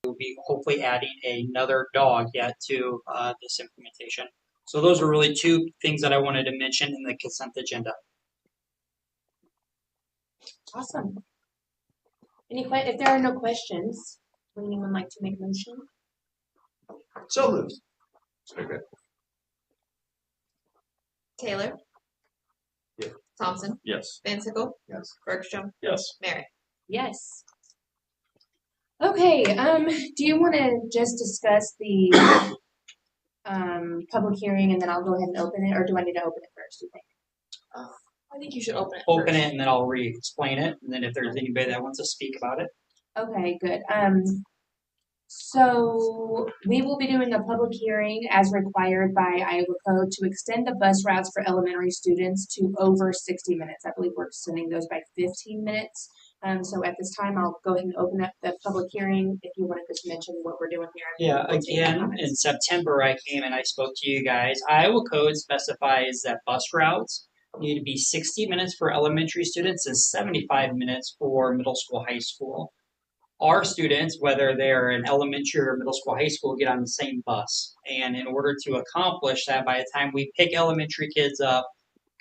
We'll be hopefully adding another dog yet to this implementation. So those are really two things that I wanted to mention in the consent agenda. Awesome. If there are no questions, would anyone like to make a motion? So moved. Second. Taylor? Yes. Thompson? Yes. Van Sickle? Yes. Bergstrom? Yes. Merritt? Yes. Okay, do you want to just discuss the public hearing and then I'll go ahead and open it, or do I need to open it first, do you think? I think you should open it Open first. it and then I'll re-explain it, and then if there's anybody that wants to speak about it. Okay, good. So we will be doing a public hearing as required by Iowa Code to extend the bus routes for elementary students to over 60 minutes. I believe we're extending those by 15 minutes. So at this time, I'll go ahead and open up the public hearing if you want to just mention what we're doing here. Yeah, We'll take again, comments. in September I came and I spoke to you guys. Iowa Code specifies that bus routes need to be 60 minutes for elementary students and 75 minutes for middle school, high school. Our students, whether they're in elementary or middle school, high school, get on the same bus. And in order to accomplish that, by the time we pick elementary kids up,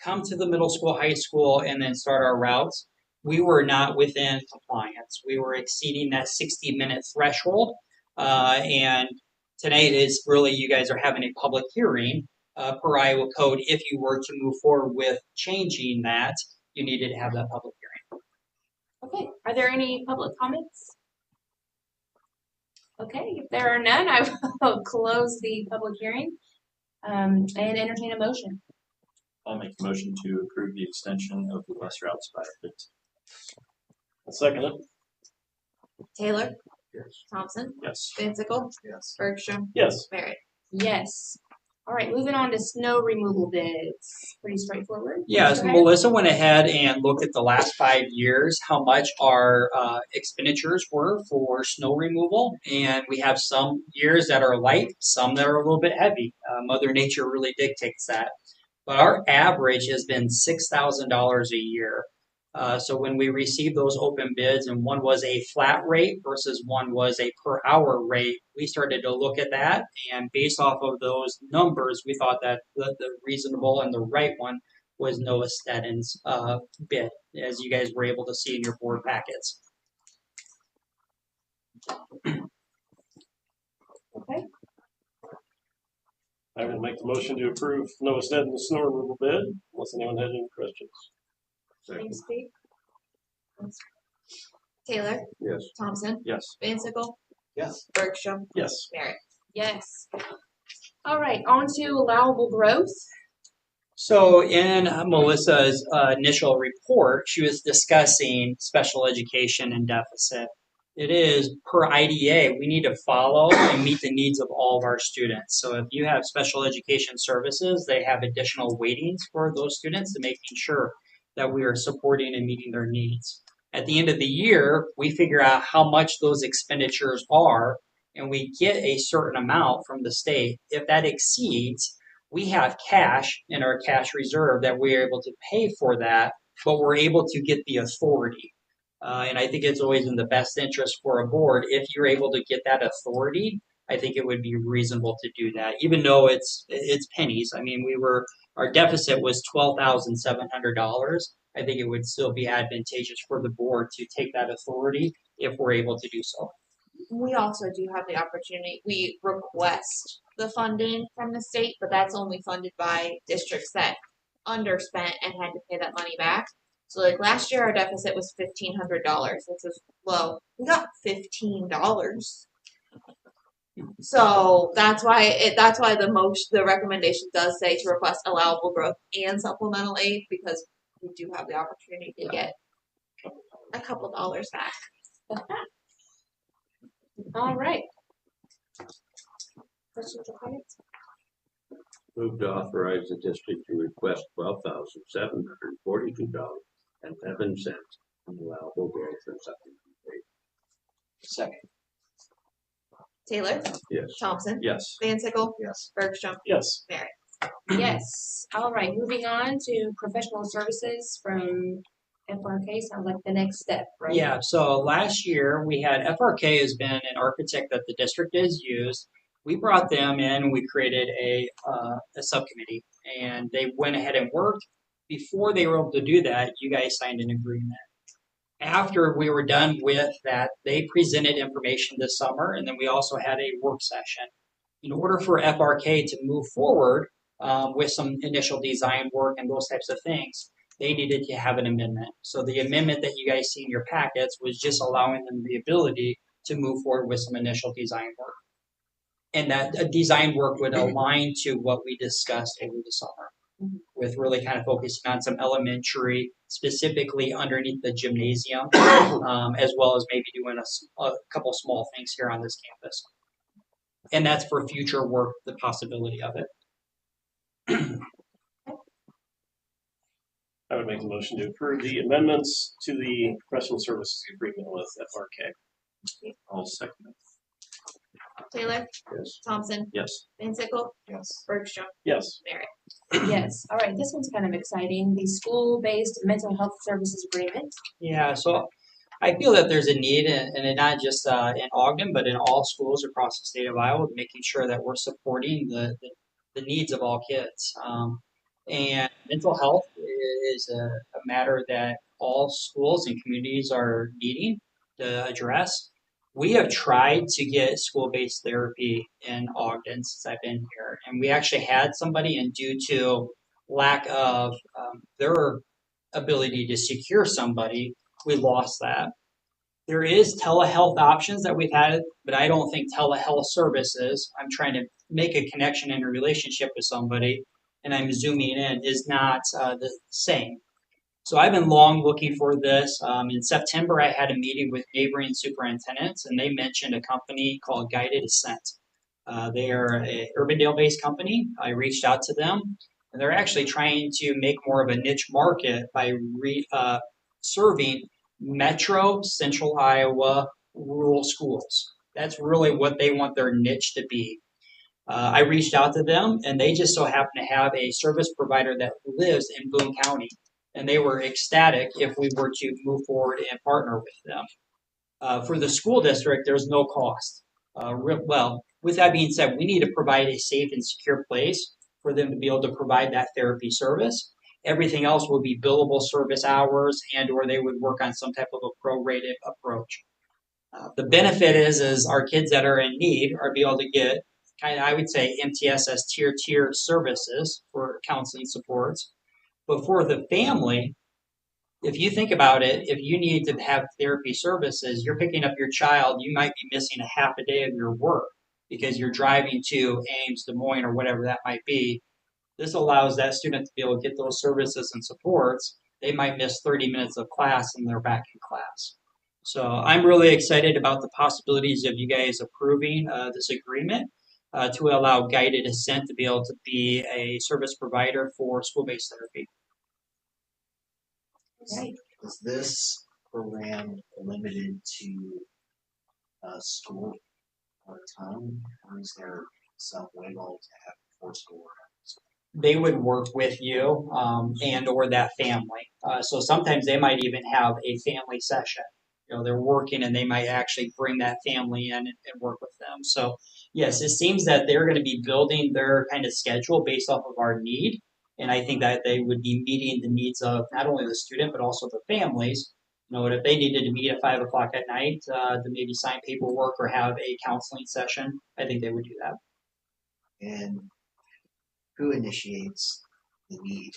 come to the middle school, high school, and then start our routes, we were not within compliance. We were exceeding that 60-minute threshold. And tonight is really, you guys are having a public hearing per Iowa Code. If you were to move forward with changing that, you needed to have that public hearing. Okay, are there any public comments? Okay, if there are none, I will close the public hearing and entertain a motion. I'll make a motion to approve the extension of the bus routes by 15. I'll second it. Taylor? Yes. Thompson? Yes. Van Sickle? Yes. Bergstrom? Yes. Merritt? Yes. All right, moving on to snow removal bids. Pretty straightforward. Yeah, so Okay. Melissa went ahead and looked at the last 5 years, how much our expenditures were for snow removal. And we have some years that are light, some that are a little bit heavy. Mother Nature really dictates that. But our average has been $6,000 a year. So when we received those open bids, and one was a flat rate versus one was a per hour rate, we started to look at that. And based off of those numbers, we thought that the reasonable and the right one was Noah Steadin's bid, as you guys were able to see in your board packets. Okay. I will make the motion to approve Noah Steadin's snow removal bid, unless anyone had any questions. Thanks, Steve. Taylor? Yes. Thompson? Yes. Van Sickle? Yes. Bergstrom? Yes. Merritt? Yes. All right, on to allowable growth. So in Melissa's initial report, she was discussing special education and deficit. It is per IDA, we need to follow and meet the needs of all of our students. So if you have special education services, they have additional weightings for those students to making sure that we are supporting and meeting their needs. At the end of the year, we figure out how much those expenditures are, and we get a certain amount from the state. If that exceeds, we have cash in our cash reserve that we're able to pay for that, but we're able to get the authority. And I think it's always in the best interest for a board, if you're able to get that authority, I think it would be reasonable to do that, even though it's pennies. I mean, our deficit was $12,700. I think it would still be advantageous for the board to take that authority if we're able to do so. We also do have the opportunity, we request the funding from the state, but that's only funded by districts that underspent and had to pay that money back. So like last year our deficit was $1,500, which was low. We got $15. So that's why the recommendation does say to request allowable growth and supplemental aid, because we do have the opportunity to get a couple dollars back. All right. Questions or comments? Move to authorize the district to request $12,742.11 in allowable growth and supplemental aid. Second. Taylor? Yes. Thompson? Yes. Van Sickle? Yes. Bergstrom? Yes. Merritt? Yes. All right, moving on to professional services from FRK sounds like the next step, right? Yeah, so last year we had FRK has been an architect that the district has used. We brought them in, we created a subcommittee, and they went ahead and worked. Before they were able to do that, you guys signed an agreement. After we were done with that, they presented information this summer, and then we also had a work session. In order for FRK to move forward with some initial design work and those types of things, they needed to have an amendment. So the amendment that you guys see in your packets was just allowing them the ability to move forward with some initial design work. And that design work would align to what we discussed over the summer, with really kind of focusing on some elementary, specifically underneath the gymnasium, as well as maybe doing a couple small things here on this campus. And that's for future work, the possibility of it. I would make a motion to approve the amendments to the professional services agreement with FRK. I'll second it. Taylor, Yes. Thompson, Yes. Van Sickle, Yes. Bergstrom, Yes. Merritt. Yes. All right. This one's kind of exciting. The school-based mental health services agreement. Yeah, so I feel that there's a need, and not just in Ogden, but in all schools across the state of Iowa, making sure that we're supporting the needs of all kids. And mental health is a matter that all schools and communities are needing to address. We have tried to get school-based therapy in Ogden since I've been here, and we actually had somebody, and due to lack of their ability to secure somebody, we lost that. There is telehealth options that we've had, but I don't think telehealth services, I'm trying to make a connection and a relationship with somebody, and I'm zooming in, is not the same. So I've been long looking for this. In September, I had a meeting with neighboring superintendents, and they mentioned a company called Guided Ascent. They are a Urbandale-based company. I reached out to them, and they're actually trying to make more of a niche market by serving Metro Central Iowa rural schools. That's really what they want their niche to be. I reached out to them, and they just so happen to have a service provider that lives in Boone County, and they were ecstatic if we were to move forward and partner with them. For the school district, there's no cost. Well, with that being said, we need to provide a safe and secure place for them to be able to provide that therapy service. Everything else will be billable service hours, and or they would work on some type of a prorated approach. The benefit is our kids that are in need are be able to get kind of, I would say, MTSS tier services for counseling supports. But for the family, if you think about it, if you need to have therapy services, you're picking up your child, you might be missing a half a day of your work because you're driving to Ames, Des Moines, or whatever that might be. This allows that student to be able to get those services and supports. They might miss 30 minutes of class and they're back in class. So I'm really excited about the possibilities of you guys approving this agreement to allow Guided Ascent to be able to be a service provider for school-based therapy. Right. Is this program limited to school time, or is there some wiggle to have before school? They would work with you and or that family. So sometimes they might even have a family session. You know, they're working and they might actually bring that family in and work with them. So yes, it seems that they're going to be building their kind of schedule based off of our need. And I think that they would be meeting the needs of not only the student, but also the families. You know, if they needed to meet at 5 o'clock at night to maybe sign paperwork or have a counseling session, I think they would do that. And who initiates the need?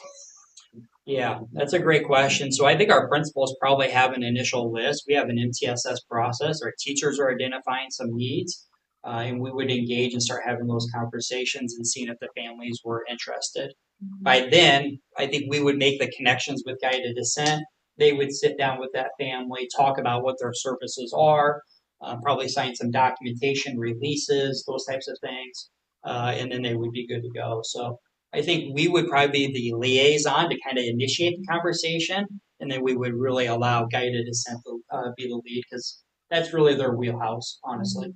Yeah, that's a great question. So I think our principals probably have an initial list. We have an MTSS process. Our teachers are identifying some needs, and we would engage and start having those conversations and seeing if the families were interested. By then, I think we would make the connections with Guided Ascent. They would sit down with that family, talk about what their services are, probably sign some documentation, releases, those types of things, and then they would be good to go. So I think we would probably be the liaison to kind of initiate the conversation, and then we would really allow Guided Ascent to be the lead because that's really their wheelhouse, honestly.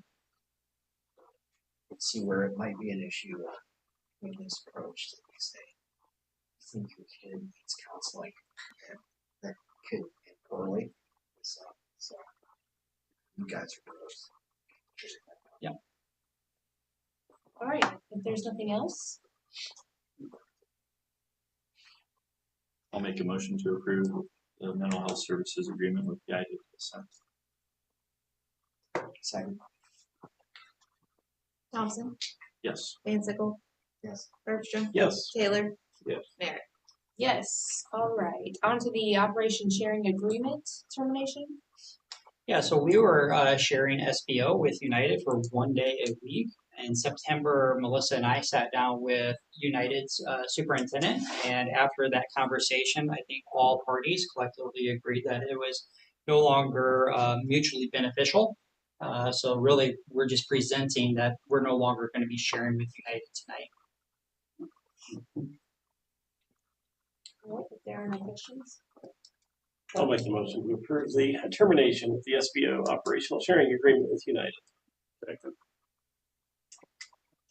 Let's see where it might be an issue when this approach that we say, I think your kid needs counseling. And that can correlate with stuff, so you guys are gross. All right, if there's nothing else, I'll make a motion to approve the mental health services agreement with Guided Consent. Second, Thompson, Yes. Van Sickle, yes. Bergstrom, Yes. Taylor. Yes. Merritt. yes, all right, on to the operation sharing agreement termination. Yeah, so we were sharing SBO with United for 1 day a week. In September, Melissa and I sat down with United's superintendent, and after that conversation, I think all parties collectively agreed that it was no longer mutually beneficial. So really, we're just presenting that we're no longer going to be sharing with United tonight. All right, if there are no questions. I'll make the motion to approve the termination of the SBO operational sharing agreement with United. Second.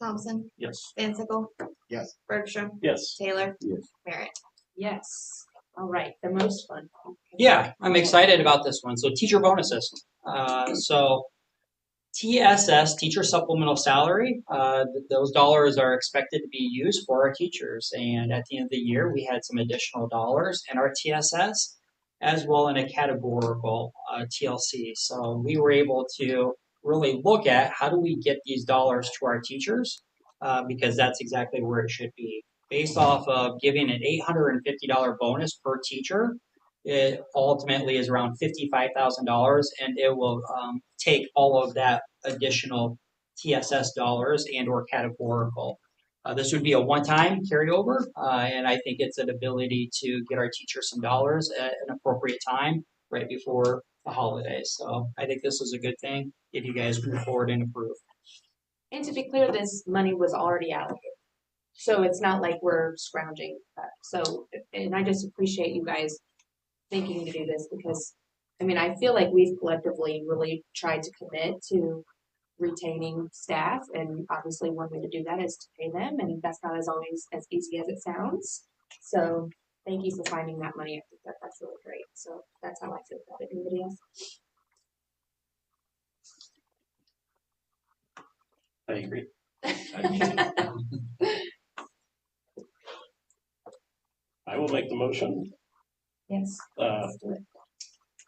Thompson, Yes. Van Sickle, Yes. Bergstrom, Yes. Taylor. Yes. Merritt. Yes, all right, the most fun. Yeah, I'm excited about this one. So teacher bonuses. So TSS, teacher supplemental salary, those dollars are expected to be used for our teachers. And at the end of the year, we had some additional dollars in our TSS as well in a categorical TLC. So we were able to really look at how do we get these dollars to our teachers because that's exactly where it should be. Based off of giving an $850 bonus per teacher, it ultimately is around $55,000, and it will take all of that additional TSS dollars and or categorical. This would be a one-time carryover, and I think it's an ability to get our teachers some dollars at an appropriate time right before the holidays. So I think this is a good thing if you guys move forward and approve. And to be clear, this money was already allocated. So it's not like we're scrounging up. So, and I just appreciate you guys thinking to do this because, I mean, I feel like we've collectively really tried to commit to retaining staff, and obviously one way to do that is to pay them, and that's not as always as easy as it sounds. So thank you for finding that money. I think that's really great. So that's how I feel about it. Anybody else? I agree. I will make the motion Yes. Let's do it.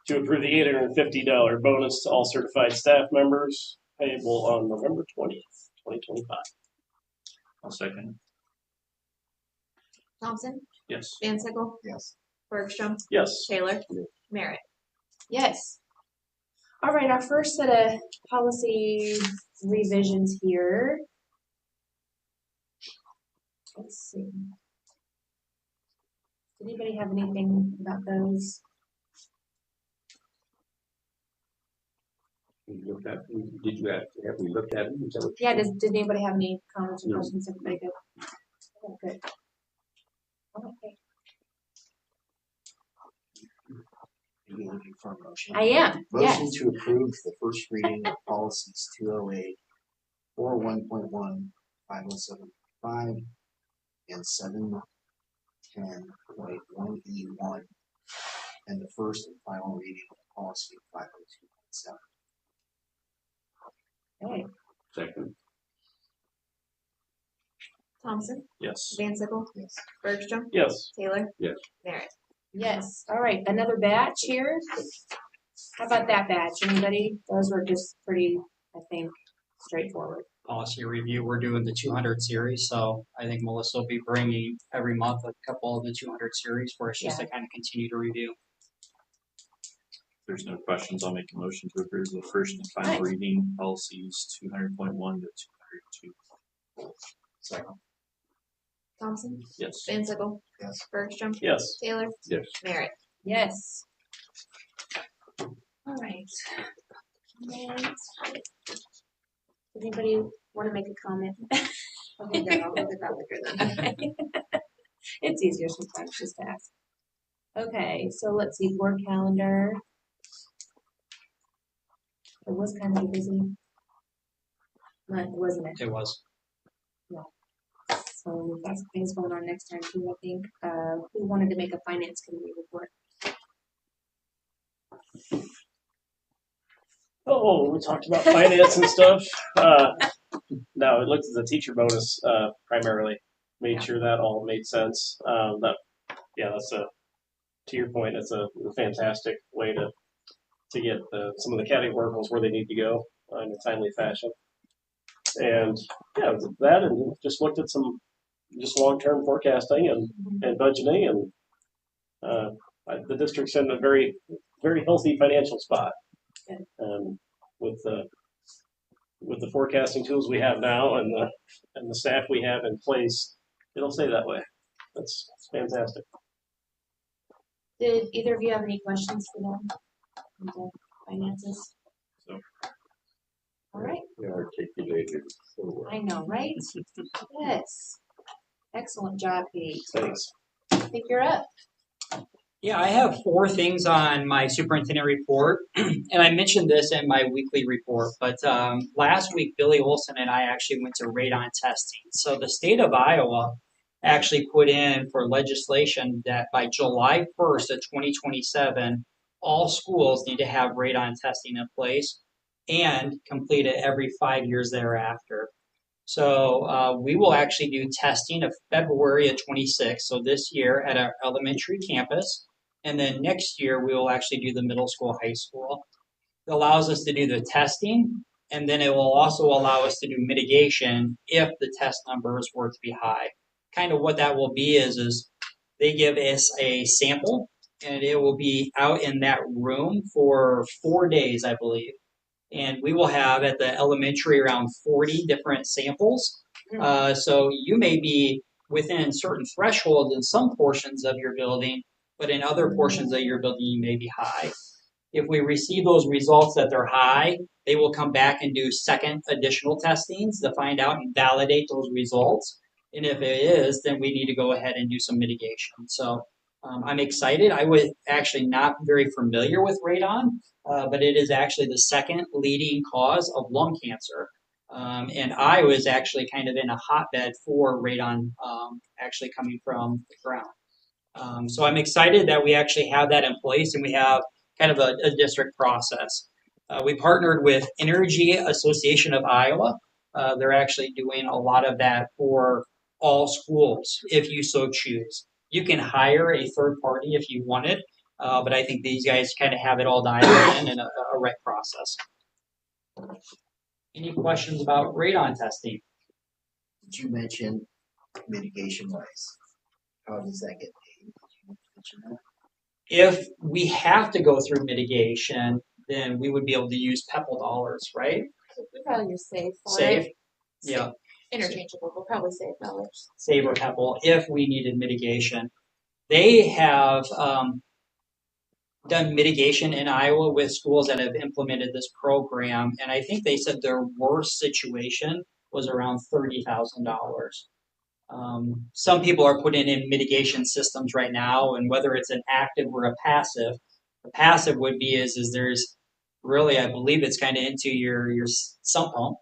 to approve the $850 bonus to all certified staff members payable on November 20th, 2025. I'll second. Thompson, Yes. Van Sickle, Yes. Bergstrom, Yes. Taylor. Yes. Merritt. Yes. All right, our first set of policy revisions here. Let's see. Did anybody have anything about those? Did you have we looked at them? Is that what you Yeah, said? did anybody have any comments or No. questions? Everybody good? Oh, good. Okay. Are you looking for a motion? I am, Motion yes. to approve the first reading of policies 208, 401.1, 5075, and 710.1E1, and the first and final reading of policy 502.7. Okay. Second. Thompson, Yes. Van Sickle, Yes. Bergstrom, Yes. Taylor. Yes. Merritt. Yes, all right, another batch here. How about that batch? Anybody? Those were just pretty, I think, straightforward. Policy review, we're doing the 200 series, so I think Melissa will be bringing every month a couple of the 200 series for us just to kind of continue to review. If there's no questions, I'll make a motion to approve the first and final Nice. reading policies 200.1 to 202. Second. Thompson, Yes. Van Sickle, Yes. Bergstrom, Yes. Taylor. Yes. Merritt. Yes. All right. And does anybody want to make a comment? Okay, good. I'll look at that later then. Okay. It's easier sometimes just to ask. Okay, so let's see, board calendar. It was kind of a busy month, wasn't it? It was. So we've got some things going on next time too, I think. Who wanted to make a finance committee report? Oh, we talked about finance and stuff. No, it looked at the teacher bonus primarily. Made sure that all made sense. That's to your point. It's a fantastic way to get some of the categoricals where they need to go in a timely fashion. And yeah, that and just looked at some just long-term forecasting and budgeting, and the district's in a very, very healthy financial spot. With the forecasting tools we have now and the staff we have in place, it'll stay that way. That's fantastic. Did either of you have any questions for them? On the finances? So. All right. We articulated so well. I know, right? Yes. Excellent job, Pete. Thanks. I think you're up. Yeah, I have 4 things on my superintendent report, and I mentioned this in my weekly report, but last week, Billy Olson and I actually went to radon testing. So the state of Iowa actually put in for legislation that by July 1st of 2027, all schools need to have radon testing in place and complete it every 5 years thereafter. So we will actually do testing of February of 26, so this year at our elementary campus. And then next year, we will actually do the middle school, high school. It allows us to do the testing, and then it will also allow us to do mitigation if the test numbers were to be high. Kind of what that will be is they give us a sample, and it will be out in that room for 4 days, I believe. And we will have at the elementary around 40 different samples. So you may be within certain thresholds in some portions of your building, but in other portions of your building, you may be high. If we receive those results that they're high, they will come back and do second additional testings to find out and validate those results. And if it is, then we need to go ahead and do some mitigation. So I'm excited. I was actually not very familiar with radon, but it is actually the second leading cause of lung cancer. And I was actually kind of in a hotbed for radon actually coming from the ground. So I'm excited that we actually have that in place and we have kind of a district process. We partnered with Energy Association of Iowa. They're actually doing a lot of that for all schools, if you so choose. You can hire a third party if you want it, but I think these guys kind of have it all dialed in a right process. Any questions about radon testing? Did you mention mitigation wise? How does that get paid? Did you mention that? If we have to go through mitigation, then we would be able to use PEPAL dollars, right? We probably use SAFE for Safe, it. yeah, Interchangeable. We'll probably save dollars. SAVE or PEPAL if we needed mitigation. They have done mitigation in Iowa with schools that have implemented this program, and I think they said their worst situation was around $30,000. Some people are putting in mitigation systems right now, and whether it's an active or a passive, the passive would be is there's really, I believe it's kind of into your sump pump,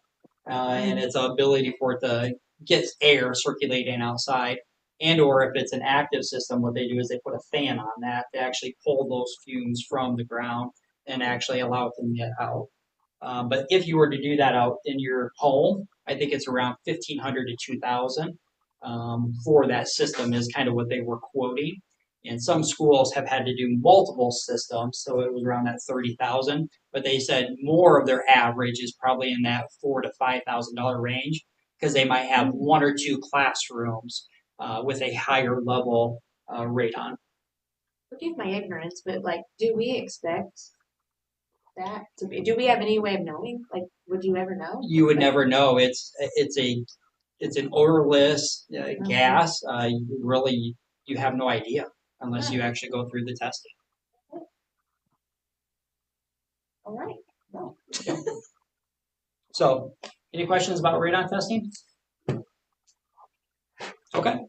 and its ability for it to get air circulating outside. And or if it's an active system, what they do is they put a fan on that to actually pull those fumes from the ground and actually allow it to get out. But if you were to do that out in your home, I think it's around $1,500 to $2,000 for that system is kind of what they were quoting. And some schools have had to do multiple systems, so it was around that $30,000. But they said more of their average is probably in that $4,000 to $5,000 range because they might have 1 or 2 classrooms with a higher level radon. Forgive my ignorance, but like, do we expect that to be? Do we have any way of knowing? Like, would you ever know? You would never know. It's an odorless gas. You have no idea unless you actually go through the testing. All right. Well, So, any questions about radon testing? Okay.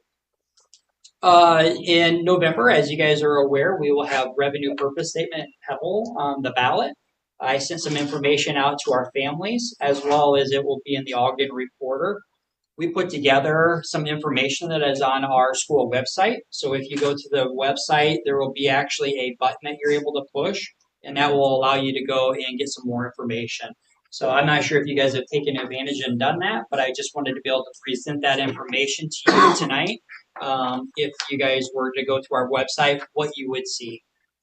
In November, as you guys are aware, we will have revenue purpose statement PEPAL on the ballot. I sent some information out to our families as well as it will be in the Ogden Reporter. We put together some information that is on our school website. So if you go to the website, there will be actually a button that you're able to push and that will allow you to go and get some more information. So I'm not sure if you guys have taken advantage and done that, but I just wanted to be able to present that information to you tonight. If you guys were to go to our website, what you would see.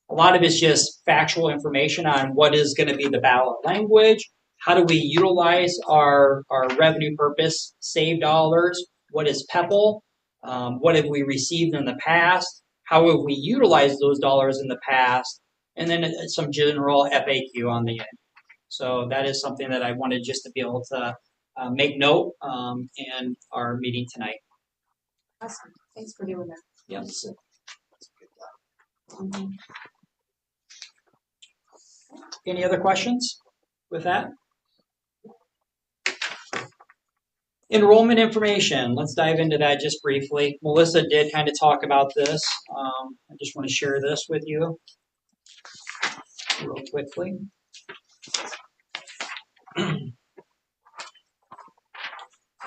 A lot of it's just factual information on what is going to be the ballot language, how do we utilize our revenue purpose, save dollars, what is PEPAL, what have we received in the past, how have we utilized those dollars in the past, and then some general FAQ on the end. So that is something that I wanted just to be able to make note in our meeting tonight. Awesome. Thanks for doing that. Yep. That's a good job. Any other questions with that? Enrollment information. Let's dive into that just briefly. Melissa did kind of talk about this. I just want to share this with you real quickly. I'm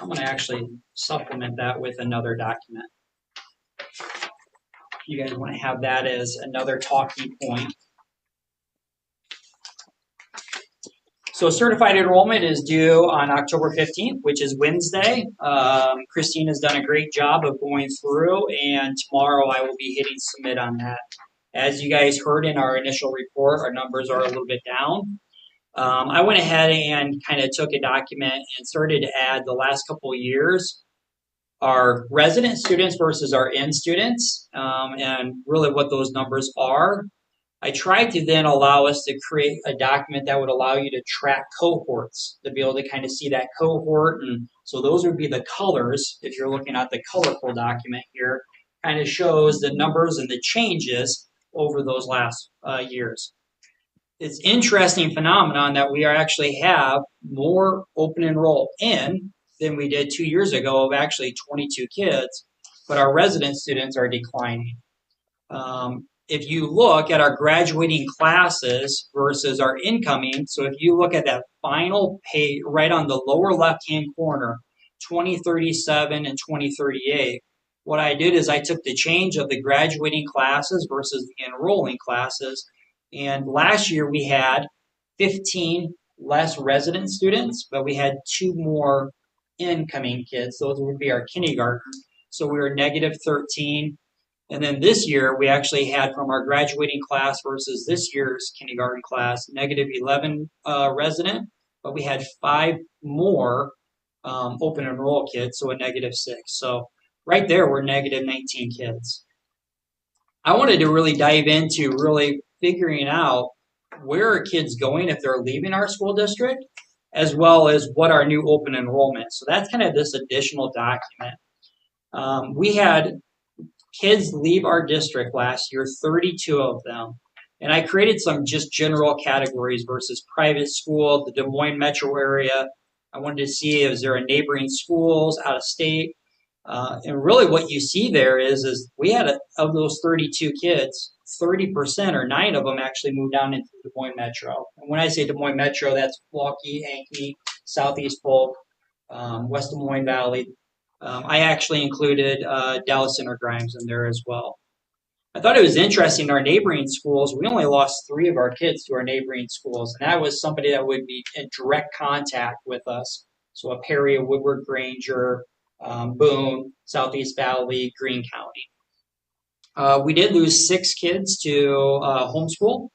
going to actually supplement that with another document. You guys want to have that as another talking point. So certified enrollment is due on October 15th, which is Wednesday. Christine has done a great job of going through, and tomorrow I will be hitting submit on that. As you guys heard in our initial report, our numbers are a little bit down. I went ahead and kind of took a document and started to add the last couple of years, our resident students versus our in students, and really what those numbers are. I tried to then allow us to create a document that would allow you to track cohorts, to be able to kind of see that cohort. And so those would be the colors. If you're looking at the colorful document here, kind of shows the numbers and the changes over those last years. It's interesting phenomenon that we actually have more open enroll in than we did 2 years ago of actually 22 kids, but our resident students are declining. If you look at our graduating classes versus our incoming, so if you look at that final page right on the lower left-hand corner, 2037 and 2038, what I did is I took the change of the graduating classes versus the enrolling classes, and last year we had 15 less resident students, but we had 2 more incoming kids. Those would be our kindergarten. So we were negative 13. And then this year, we actually had from our graduating class versus this year's kindergarten class, negative 11 resident, but we had 5 more open enroll kids, so a negative 6. So right there, we're negative 19 kids. I wanted to really dive into really figuring out where are kids going if they're leaving our school district, as well as what our new open enrollment. So that's kind of this additional document. We had kids leave our district last year, 32 of them. And I created some just general categories versus private school, the Des Moines metro area. I wanted to see is there a neighboring schools out of state. And really what you see there is we had of those 32 kids, 30% or 9 of them actually moved down into the Des Moines metro. And when I say Des Moines metro, that's Waukee, Ankeny, Southeast Polk, West Des Moines Valley. I actually included Dallas Center Grimes in there as well. I thought it was interesting, our neighboring schools, we only lost 3 of our kids to our neighboring schools, and that was somebody that would be in direct contact with us. So a Perry, a Woodward Granger, Boone, Southeast Valley, Greene County. We did lose 6 kids to homeschool,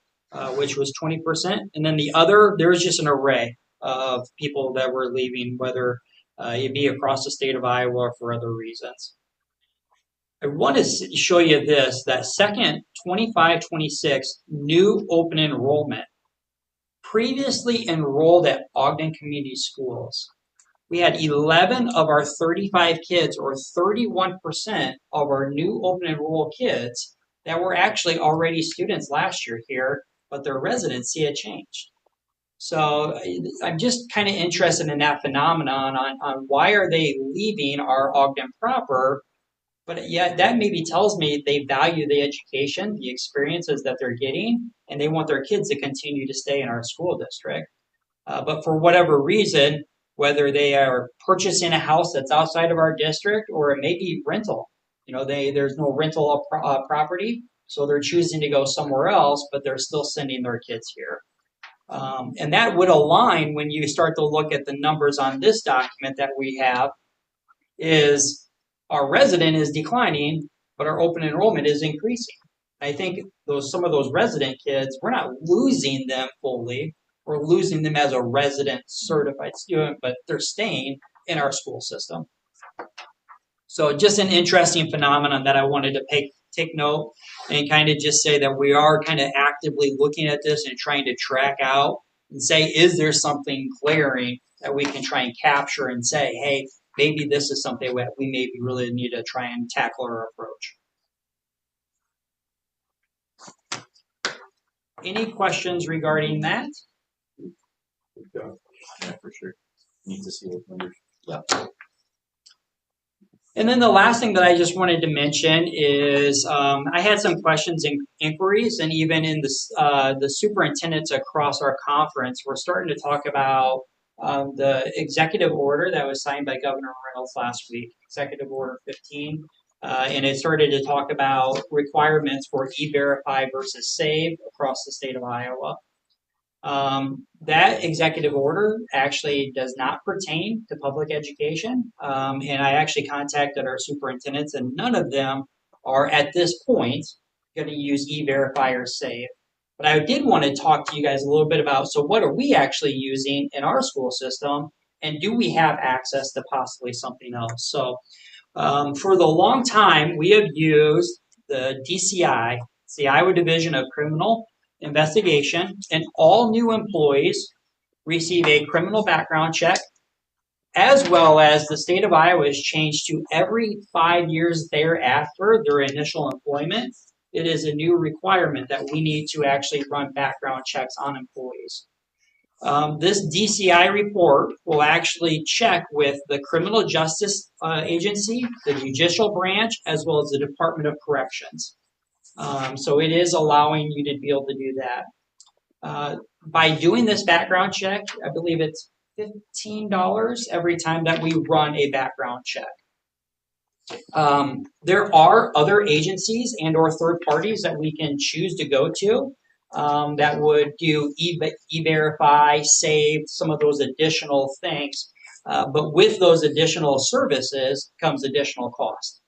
which was 20%, and then the other, there was just an array of people that were leaving, whether it be across the state of Iowa or for other reasons. I want to show you this, that second 25-26 new open enrollment. Previously enrolled at Ogden Community Schools, we had 11 of our 35 kids, or 31% of our new open enrolled kids that were actually already students last year here, but their residency had changed. So I'm just kind of interested in that phenomenon on why are they leaving our Ogden proper, but yet that maybe tells me they value the education, the experiences that they're getting, and they want their kids to continue to stay in our school district. But for whatever reason, whether they are purchasing a house that's outside of our district or it may be rental, there's no rental property, So they're choosing to go somewhere else, but they're still sending their kids here. And that would align when you start to look at the numbers on this document that we have, is our resident is declining, but our open enrollment is increasing. I think some of those resident kids, we're not losing them fully. We're losing them as a resident certified student, but they're staying in our school system. So just an interesting phenomenon that I wanted to take note and kind of just say that we are kind of actively looking at this and trying to track out and say, is there something glaring that we can try and capture and say, hey, maybe this is something that we maybe really need to try and tackle or approach. Any questions regarding that? Yeah, for sure. Need to see what numbers. Yep. And then the last thing that I just wanted to mention is I had some questions and inquiries, and even in the superintendents across our conference, we're starting to talk about the executive order that was signed by Governor Reynolds last week, Executive Order 15, and it started to talk about requirements for E-Verify versus SAVE across the state of Iowa. That executive order actually does not pertain to public education, and I actually contacted our superintendents, and none of them are at this point going to use E-Verify or SAVE. But I did want to talk to you guys a little bit about, so what are we actually using in our school system, and do we have access to possibly something else? So for the long time, we have used the DCI, it's the Iowa Division of Criminal Investigation, and all new employees receive a criminal background check, as well as the state of Iowa has changed to every 5 years thereafter their initial employment. It is a new requirement that we need to actually run background checks on employees. This DCI report will actually check with the Criminal Justice Agency, the Judicial Branch, as well as the Department of Corrections. So it is allowing you to be able to do that. By doing this background check, I believe it's $15 every time that we run a background check. There are other agencies and or third parties that we can choose to go to that would do E-Verify, SAVE, some of those additional things. But with those additional services comes additional cost.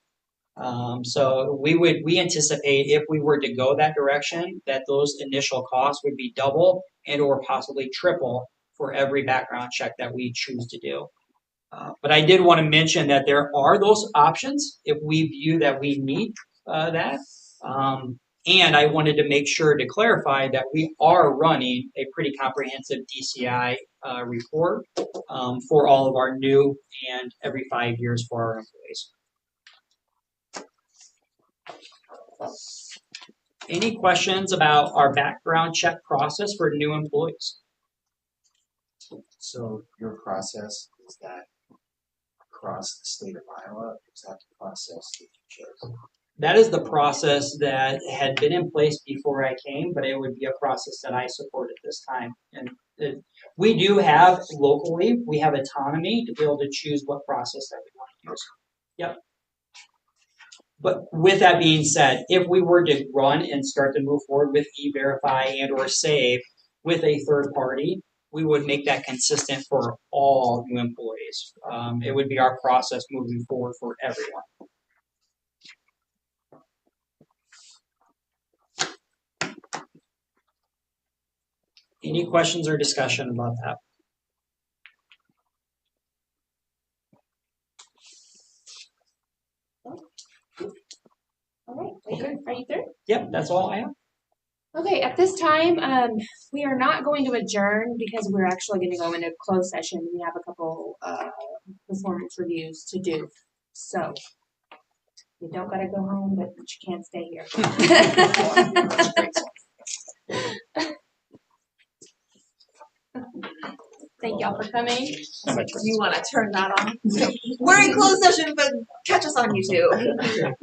So we anticipate if we were to go that direction that those initial costs would be double and or possibly triple for every background check that we choose to do. But I did want to mention that there are those options if we view that we need that. And I wanted to make sure to clarify that we are running a pretty comprehensive DCI report for all of our new and every 5 years for our employees. Any questions about our background check process for new employees? So your process, is that across the state of Iowa? Is that the process that you chose? That is the process that had been in place before I came, but it would be a process that I support at this time. And we do have locally, we have autonomy to be able to choose what process that we want to use. Yep. But with that being said, if we were to run and start to move forward with E-Verify and or SAVE with a third party, we would make that consistent for all new employees. It would be our process moving forward for everyone. Any questions or discussion about that? All right, are you through? Yep, that's all I have. Okay, at this time, we are not going to adjourn because we're actually going to go into closed session. We have a couple performance reviews to do. So you don't got to go home, but you can't stay here. Thank y'all for coming. You want to turn that on? We're in closed session, but catch us on YouTube.